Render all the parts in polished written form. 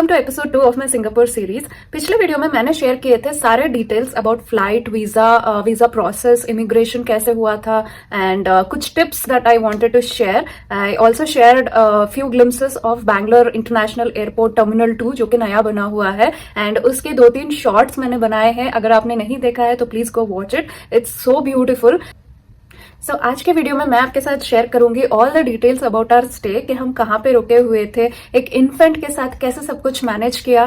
Welcome to episode 2 of my Singapore series. पिछले video में मैंने शेयर किए थे सारे details about flight, visa process, immigration कैसे हुआ था एंड कुछ tips that I wanted to share. I also shared few glimpses of Bangalore international airport terminal 2 जो कि नया बना हुआ है एंड उसके 2-3 शॉर्ट्स मैंने बनाए हैं। अगर आपने नहीं देखा है तो please go watch it, it's so beautiful. So आज के वीडियो में मैं आपके साथ शेयर करूंगी all the details about our stay, कि हम कहाँ पे रुके हुए थे, एक इन्फेंट के साथ कैसे सब कुछ मैनेज किया,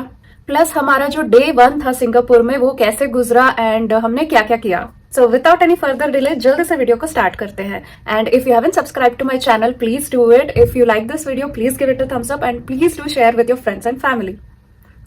प्लस हमारा जो डे 1 था सिंगापुर में वो कैसे गुजरा एंड हमने क्या क्या किया। So without any further delay जल्दी से वीडियो को स्टार्ट करते हैं। And if you haven't subscribe to my channel please do it. If you like this video please give it a thumbs up and please do share with your friends and family.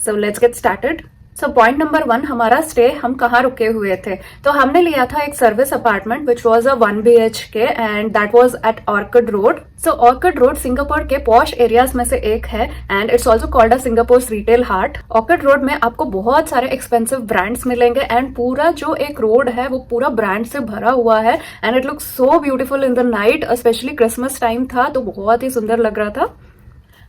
So let's get started. So point number 1, हमारा stay हम कहाँ रुके हुए थे। तो हमने लिया था एक service apartment which was a 1 BHK and that was at orchid road. So orchid road Singapore के पॉश एरियाज में से एक है and it's also called a Singapore retail heart. Orchid road में आपको बहुत सारे एक्सपेंसिव ब्रांड्स मिलेंगे एंड पूरा जो एक रोड है वो पूरा ब्रांड से भरा हुआ है and it looks so beautiful in the night, specially Christmas time था तो बहुत ही सुंदर लग रहा था।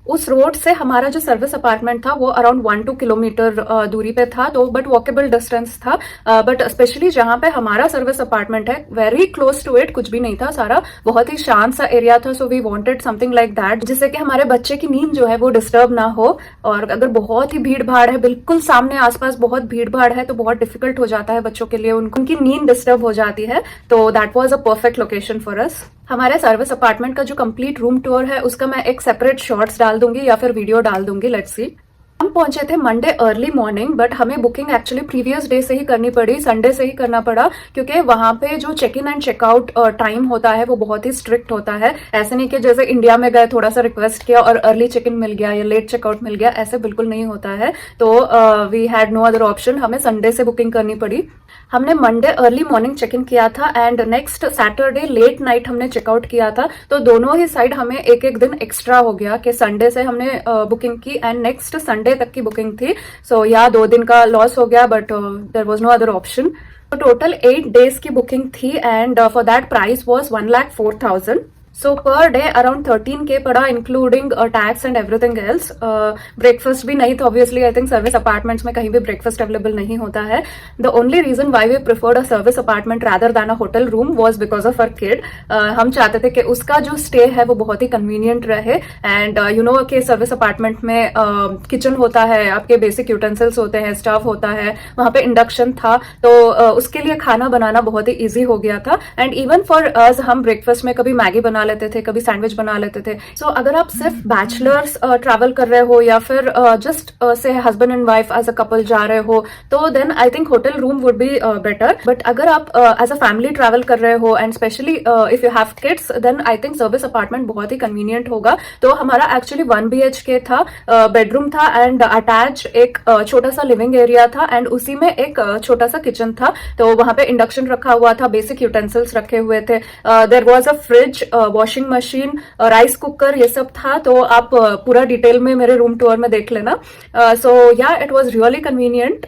उस रोड से हमारा जो सर्विस अपार्टमेंट था वो अराउंड 1-2 किलोमीटर दूरी पे था, तो बट वॉकेबल डिस्टेंस था। बट स्पेशली जहां पे हमारा सर्विस अपार्टमेंट है वेरी क्लोज टू इट कुछ भी नहीं था, सारा बहुत ही शांत सा एरिया था। So we wanted something like that जिससे कि हमारे बच्चे की नींद जो है वो डिस्टर्ब ना हो। और अगर बहुत ही भीड़ भाड़ है, बिल्कुल सामने आसपास बहुत भीड़ भाड़ है, तो बहुत डिफिकल्ट हो जाता है बच्चों के लिए, उनकी नींद डिस्टर्ब हो जाती है। तो that was a perfect location for us. हमारे सर्विस अपार्टमेंट का जो कंप्लीट रूम टूर है उसका मैं एक सेपरेट शॉर्ट्स डाल दूंगी या फिर वीडियो डाल दूंगी, लेट्स सी। हम पहुंचे थे मंडे अर्ली मॉर्निंग, बट हमें बुकिंग एक्चुअली प्रीवियस डे से ही करनी पड़ी, संडे से ही करना पड़ा, क्योंकि वहां पे जो check in and checkout time होता है वो बहुत ही स्ट्रिक्ट होता है। ऐसे नहीं कि जैसे इंडिया में गए थोड़ा सा रिक्वेस्ट किया और अर्ली चेक इन मिल गया या लेट चेकआउट मिल गया, ऐसे बिल्कुल नहीं होता है। तो we had no other option, हमें संडे से बुकिंग करनी पड़ी। हमने Monday early morning check in किया था and next Saturday late night हमने चेकआउट किया था। तो दोनों ही साइड हमें एक दिन एक्स्ट्रा हो गया कि संडे से हमने बुकिंग की एंड नेक्स्ट संडे तक की बुकिंग थी। सो या 2 दिन का लॉस हो गया, but there was no other option. तो टोटल 8 डेज की बुकिंग थी and for that price was 1,04,000। So per day around 13K पड़ा, including tax and everything else. Breakfast भी नहीं था, obviously I think service apartments में कहीं भी ब्रेकफास्ट अवेलेबल नहीं होता है। The only reason why we preferred a service apartment rather than a hotel room was because of uh kid. हम चाहते थे कि उसका जो स्टे है वो बहुत ही कन्वीनियंट रहे एंड यू नो कि सर्विस अपार्टमेंट में किचन होता है, आपके बेसिक यूटेंसिल्स होते हैं, स्टव होता है, वहां पे इंडक्शन था, तो उसके लिए खाना बनाना बहुत ही ईजी हो गया था। एंड इवन फॉर अस, हम ब्रेकफास्ट में कभी मैगी बना लेते थे, कभी सैंडविच बना लेते थे। सो अगर आप सिर्फ बैचलर्स ट्रैवल कर रहे हो या फिर जस्ट से husband and wife as a couple जा रहे हो तो then I think hotel room would be better. But अगर आप एज अ फैमिली ट्रैवल कर रहे हो and specially if you have kids then I think service apartment बहुत ही कन्वीनियंट होगा। तो हमारा एक्चुअली 1 BHK था, बेडरूम था एंड अटैच एक छोटा सा लिविंग एरिया था एंड उसी में एक छोटा सा किचन था। तो वहां पे इंडक्शन रखा हुआ था, बेसिक यूटेंसिल्स रखे हुए थे, there was a fridge, washing machine, rice cooker, ये सब था। तो आप पूरा डिटेल में मेरे रूम टूर में देख लेना। सो या इट वाज रियली कन्वीनियंट,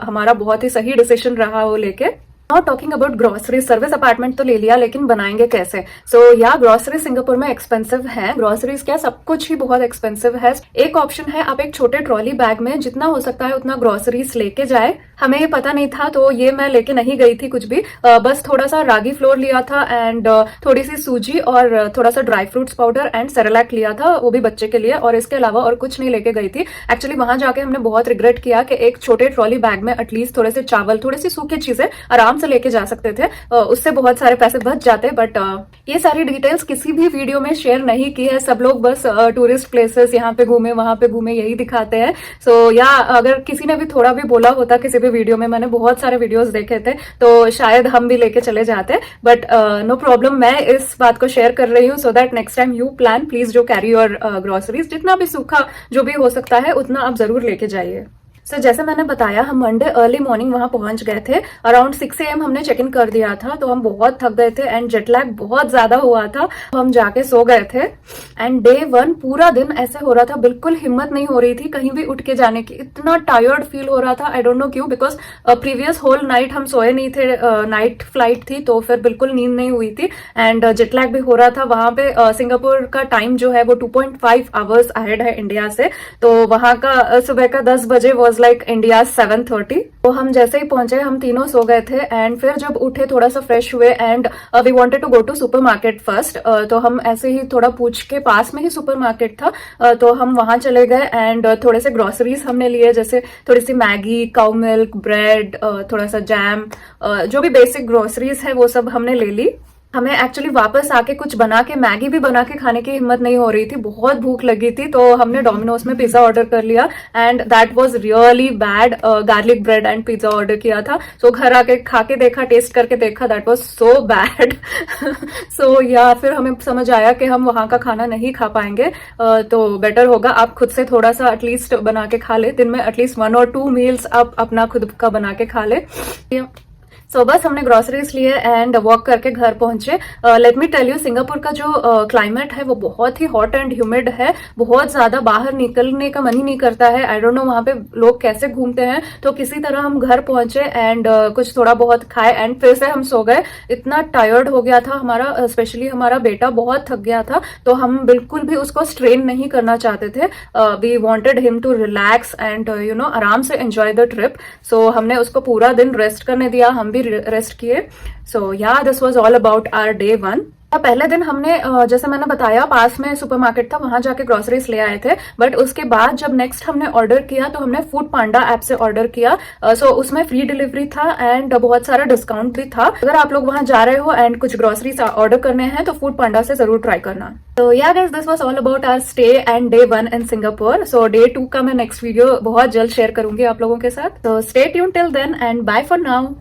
हमारा बहुत ही सही डिसीजन रहा वो लेके। Not talking about groceries, service apartment तो ले लिया लेकिन बनाएंगे कैसे। सो या ग्रोसरी सिंगापुर में एक्सपेंसिव है, ग्रोसरीज क्या सब कुछ ही बहुत एक्सपेंसिव है। एक ऑप्शन है आप एक छोटे ट्रॉली बैग में जितना हो सकता है उतना ग्रोसरीज लेके जाए। हमें ये पता नहीं था तो ये मैं लेके नहीं गई थी कुछ भी, बस थोड़ा सा रागी फ्लोर लिया था एंड थोड़ी सी सूजी और थोड़ा सा dry fruits powder and Cerelac लिया था, वो भी बच्चे के लिए, और इसके अलावा और कुछ नहीं लेके गई थी। एक्चुअली वहां जाके हमने बहुत रिग्रेट किया कि एक छोटे ट्रॉली बैग में एटलीस्ट थोड़े से चावल, थोड़ी सी सूखी चीजें आराम से लेके जा सकते थे, उससे बहुत सारे पैसे बच जाते। बट ये सारी डिटेल्स किसी भी वीडियो में शेयर नहीं की है, सब लोग बस टूरिस्ट प्लेसेस यहाँ पे घूमे वहां पे घूमे यही दिखाते हैं। सो या अगर किसी ने भी थोड़ा भी बोला होता किसी भी वीडियो में, मैंने बहुत सारे वीडियोस देखे थे तो शायद हम भी लेके चले जाते, बट नो प्रॉब्लम, मैं इस बात को शेयर कर रही हूँ so that next time you plan please do carry your groceries, जितना भी सूखा जो भी हो सकता है उतना आप जरूर लेके जाइए। सो जैसे मैंने बताया, हम मंडे अर्ली मॉर्निंग वहां पहुंच गए थे। अराउंड 6 AM हमने चेक इन कर दिया था, तो हम बहुत थक गए थे एंड जेट लैग बहुत ज्यादा हुआ था। हम जाके सो गए थे एंड डे 1 पूरा दिन ऐसे हो रहा था, बिल्कुल हिम्मत नहीं हो रही थी कहीं भी उठ के जाने की। इतना टायर्ड फील हो रहा था, आई डोंट नो क्यों, बिकॉज प्रीवियस होल नाइट हम सोए नहीं थे। नाइट फ्लाइट थी तो फिर बिल्कुल नींद नहीं हुई थी एंड जेट लैग भी हो रहा था। वहां पे सिंगापुर का टाइम जो है वो 2.5 आवर्स अहेड है इंडिया से, तो वहां का सुबह का 10 बजे वॉज लाइक इंडिया 7:30। तो हम जैसे ही पहुंचे हम तीनों सो गए थे एंड फिर जब उठे थोड़ा सा फ्रेश हुए and we wanted to go to supermarket first. तो हम ऐसे ही थोड़ा पूछ के, पास में ही सुपर मार्केट था, तो हम वहां चले गए एंड थोड़े से ग्रोसरीज हमने लिए, जैसे थोड़ी सी मैगी, काउ मिल्क, ब्रेड, थोड़ा सा जैम, जो भी बेसिक ग्रोसरीज है वो सब हमने ले ली। हमें एक्चुअली वापस आके कुछ बना के, मैगी भी बना के खाने की हिम्मत नहीं हो रही थी, बहुत भूख लगी थी, तो हमने डोमिनोज में पिज्जा ऑर्डर कर लिया and that was really bad. Garlic bread and pizza order किया था, सो घर आके खा के देखा, टेस्ट करके देखा, दैट वाज सो बैड। सो या फिर हमें समझ आया कि हम वहां का खाना नहीं खा पाएंगे, तो बेटर होगा आप खुद से थोड़ा सा एटलीस्ट बना के खा ले। दिन में एटलीस्ट 1 और 2 मील्स आप अपना खुद का बना के खा ले। सो बस हमने ग्रोसरीज लिए एंड वॉक करके घर पहुंचे। Let me tell you, Singapore का जो क्लाइमेट है वो बहुत ही हॉट एंड ह्यूमिड है, बहुत ज्यादा बाहर निकलने का मन ही नहीं करता है। आई डोंट नो वहां पे लोग कैसे घूमते हैं। तो किसी तरह हम घर पहुंचे एंड कुछ थोड़ा बहुत खाए एंड फिर से हम सो गए। इतना टायर्ड हो गया था हमारा, स्पेशली हमारा बेटा बहुत थक गया था, तो हम बिल्कुल भी उसको स्ट्रेन नहीं करना चाहते थे। We wanted him to relax and you know आराम से एंजॉय द ट्रिप। सो हमने उसको पूरा दिन रेस्ट करने दिया, हम भी रेस्ट किए। So yeah this was all about our day 1। पहले दिन हमने जैसे मैंने बताया पास में सुपरमार्केट था, वहां जाके ग्रोसरीज ले आए थे। बट उसके बाद जब नेक्स्ट हमने ऑर्डर किया तो हमने फूड पांडा ऐप से ऑर्डर किया। सो उसमें फ्री डिलीवरी था एंड बहुत सारा डिस्काउंट भी था। अगर आप लोग वहां जा रहे हो एंड कुछ ग्रोसरीज ऑर्डर करने हैं तो फूड पांडा से जरूर ट्राई करना। तो yeah guys, this was all about our stay and day 1 in Singapore. So day 2 का मैं नेक्स्ट वीडियो बहुत जल्द शेयर करूंगी आप लोगों के साथ। तो stay tuned till then and bye for now.